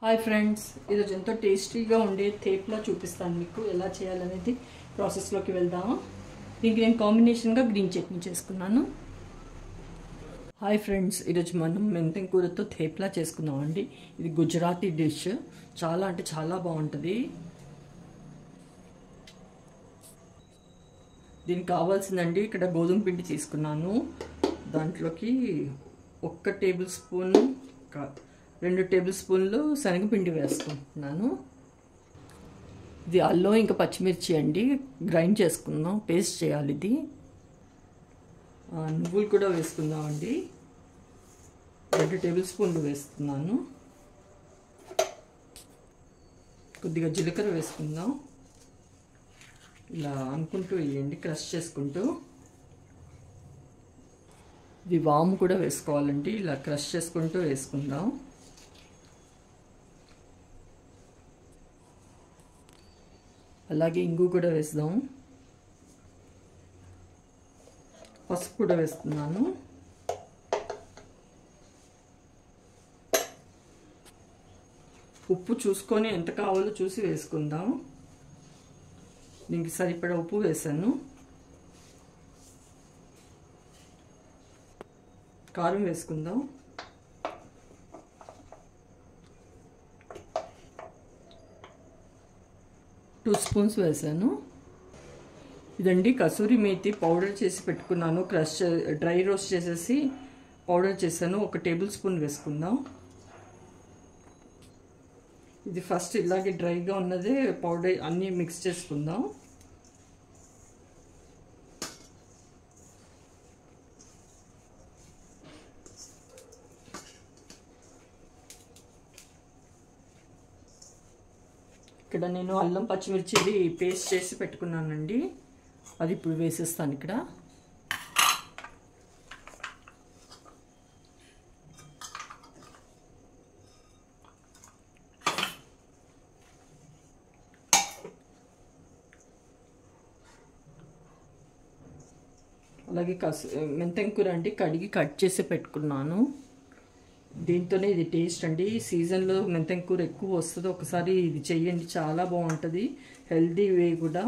Hi friends, ఈరోజు ఎంతో టేస్టీగా ఉండే థేప్లా చూపిస్తాను మీకు ఎలా చేయాలనేది. ప్రాసెస్లోకి వెళ్దాము. దీనికి నేను కాంబినేషన్గా గ్రీన్ చట్నీ చేసుకున్నాను. హాయ్ ఫ్రెండ్స్, ఈరోజు మనం మెంతం కూరతో థేప్లా చేసుకున్నామండి. ఇది గుజరాతీ డిష్, చాలా అంటే చాలా బాగుంటుంది. దీనికి కావాల్సిందండి, ఇక్కడ గోధుమ పిండి తీసుకున్నాను. దాంట్లోకి 1 టేబుల్ స్పూన్ 2 టేబుల్ స్పూన్లు శనగపిండి వేసుకుంటున్నాను. ఇది అల్లం ఇంకా పచ్చిమిర్చి అండి, గ్రైండ్ చేసుకుందాం, పేస్ట్ చేయాలి. ఇది నువ్వులు కూడా వేసుకుందాం అండి. 2 టేబుల్ స్పూన్లు వేస్తున్నాను. కొద్దిగా జీలకర్ర వేసుకుందాం. ఇలా అనుకుంటూ వేయండి, క్రష్ చేసుకుంటూ. ఇది వాము కూడా వేసుకోవాలండి, ఇలా క్రష్ చేసుకుంటూ వేసుకుందాం. అలాగే ఇంగు కూడా వేద్దాం. పసుపు కూడా వేస్తున్నాను. ఉప్పు చూసుకొని ఎంత కావాలో చూసి వేసుకుందాం. దీనికి సరిపడా ఉప్పు వేసాను. కారం వేసుకుందాం. టూ స్పూన్స్ వేసాను. ఇదండి కసూరి మేతి పౌడర్ చేసి పెట్టుకున్నాను. డ్రై రోస్ట్ చేసేసి పౌడర్ చేశాను. 1 టేబుల్ స్పూన్ వేసుకుందాం. ఇది ఫస్ట్ ఇలాగే డ్రైగా ఉన్నదే పౌడర్ అన్నీ మిక్స్ చేసుకుందాం. ఇక్కడ నేను అల్లం పచ్చిమిర్చిది పేస్ట్ చేసి పెట్టుకున్నానండి, అది ఇప్పుడు వేసేస్తాను. ఇక్కడ అలాగే మెంతం కూర అండి, కడిగి కట్ చేసి పెట్టుకున్నాను. దీంతోనే ఇది టేస్ట్ అండి. సీజన్లో మెంతం కూర ఎక్కువ వస్తుంది. ఒకసారి ఇది చెయ్యండి, చాలా బాగుంటుంది. హెల్తీ వే కూడా,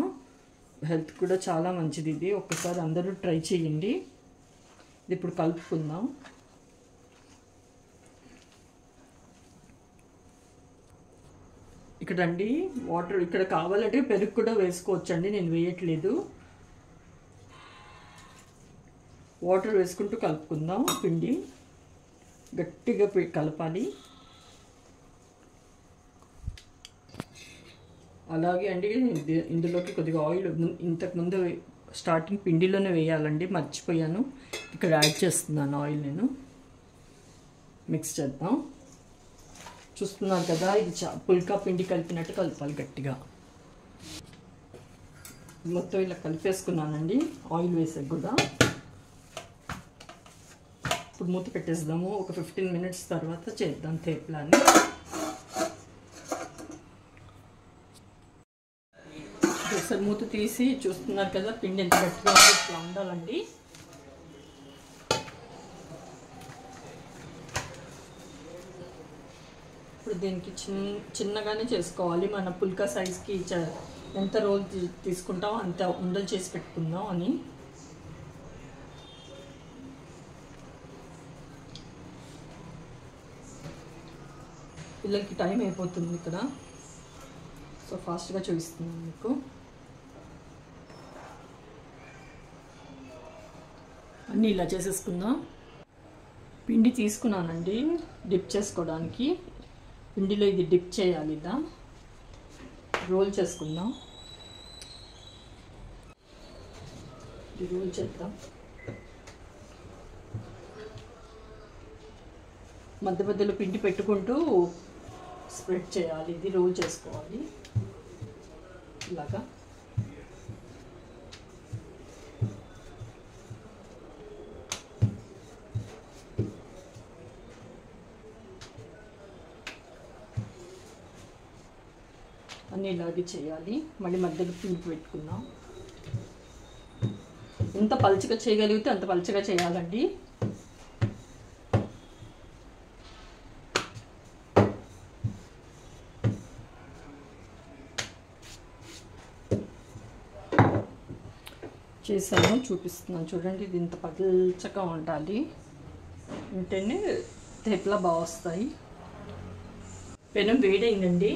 హెల్త్ కూడా చాలా మంచిది. ఇది ఒకసారి అందరూ ట్రై చేయండి. ఇది ఇప్పుడు కలుపుకుందాం. ఇక్కడ అండి వాటర్, ఇక్కడ కావాలంటే పెరుగు కూడా వేసుకోవచ్చండి, నేను వేయట్లేదు. వాటర్ వేసుకుంటూ కలుపుకుందాం. పిండి గట్టిగా కలపాలి. అలాగే అండి ఇందులోకి కొద్దిగా ఆయిల్ ఇంతకుముందు స్టార్టింగ్ పిండిలోనే వేయాలండి, మర్చిపోయాను. ఇక్కడ యాడ్ చేస్తున్నాను ఆయిల్. నేను మిక్స్ చేద్దాం. చూస్తున్నాను కదా, ఇది పుల్కా పిండి కలిపినట్టు కలపాలి గట్టిగా. మొత్తం ఇలా కలిపేసుకున్నానండి ఆయిల్ వేసాక కూడా. ఇప్పుడు మూత పెట్టేద్దాము. ఒక 15 మినిట్స్ తర్వాత చేద్దాం థేప్లాని. ఒకసారి మూత తీసి చూస్తున్నారు కదా, పిండి ఎంత గట్టిగా ఇట్లా ఉండాలండి. ఇప్పుడు దీనికి చిన్నగానే చేసుకోవాలి. మన పుల్కా సైజ్కి ఎంత రోల్ తీసుకుంటామో అంత ఉండలు చేసి పెట్టుకుందాం అని. పిల్లలకి టైం అయిపోతుంది ఇక్కడ, సో ఫాస్ట్గా చూపిస్తున్నాను మీకు. అన్నీ ఇలా చేసేసుకుందాం. పిండి తీసుకున్నానండి డిప్ చేసుకోవడానికి. పిండిలో ఇది డిప్ చేయాలి. ఇలా రోల్ చేసుకుందాం. ఇది రోల్ చేద్దాం. మధ్య మధ్యలో పిండి పెట్టుకుంటూ స్ప్రెడ్ చేయాలి. ఇది రోల్ చేసుకోవాలి ఇలాగా. అన్నీ ఇలాగే చేయాలి. మళ్ళీ మధ్యలో పిండి పెట్టుకుందాం. ఎంత పలుచగా చేయగలిగితే అంత పలుచగా చేయాలండి. చేశాను, చూపిస్తున్నాను చూడండి. ఇది ఇంత పల్చగా ఉండాలి, ఉంటేనే తేప్లా బాగా వస్తాయి. పెనం వేడైందండి,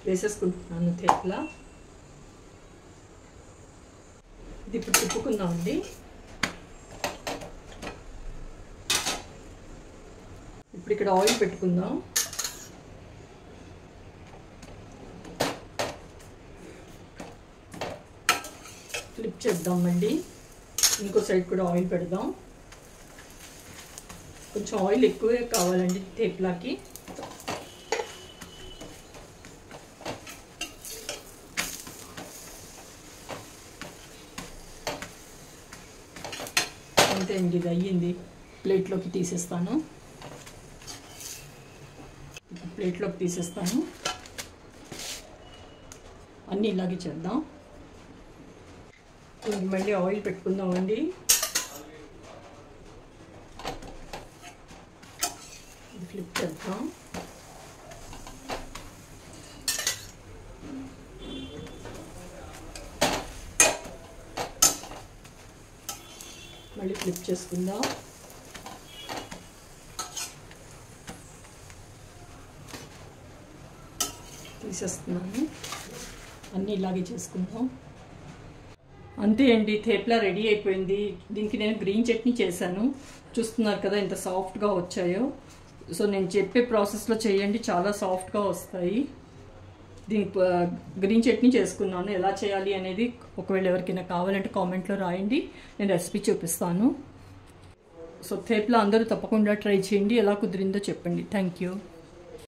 వేసేసుకుంటున్నాను తేప్లా. ఇది ఇప్పుడు తిప్పుకుందామండి. ఇప్పుడు ఇక్కడ ఆయిల్ పెట్టుకుందాం. ఫ్లిప్ చేద్దామండి. ఇంకో సైడ్ కూడా ఆయిల్ పెడదాం. కొంచెం ఆయిల్ ఎక్కువే కావాలండి తేప్లాకి. అంతే అండి, ఇది అయ్యింది. ప్లేట్లోకి తీసేస్తాను. ప్లేట్లోకి తీసేస్తాను. అన్నీ ఇలాగే చేద్దాం. మళ్ళీ ఆయిల్ పెట్టుకుందామండి. ఫ్లిప్ చేద్దాం. మళ్ళీ ఫ్లిప్ చేసుకుందాం. తీసేస్తున్నాను. అన్నీ ఇలాగే చేసుకుందాం. అంతే అండి, తేప్లా రెడీ అయిపోయింది. దీనికి నేను గ్రీన్ చట్నీ చేశాను. చూస్తున్నారు కదా ఎంత సాఫ్ట్గా వచ్చాయో. సో నేను చెప్పే ప్రాసెస్లో చేయండి, చాలా సాఫ్ట్గా వస్తాయి. దీనికి గ్రీన్ చట్నీ చేసుకున్నాను. ఎలా చేయాలి అనేది ఒకవేళ ఎవరికైనా కావాలంటే కామెంట్లో రాయండి, నేను రెసిపీ చూపిస్తాను. సో తేప్లా అందరూ తప్పకుండా ట్రై చేయండి, ఎలా కుదిరిందో చెప్పండి. Thank you.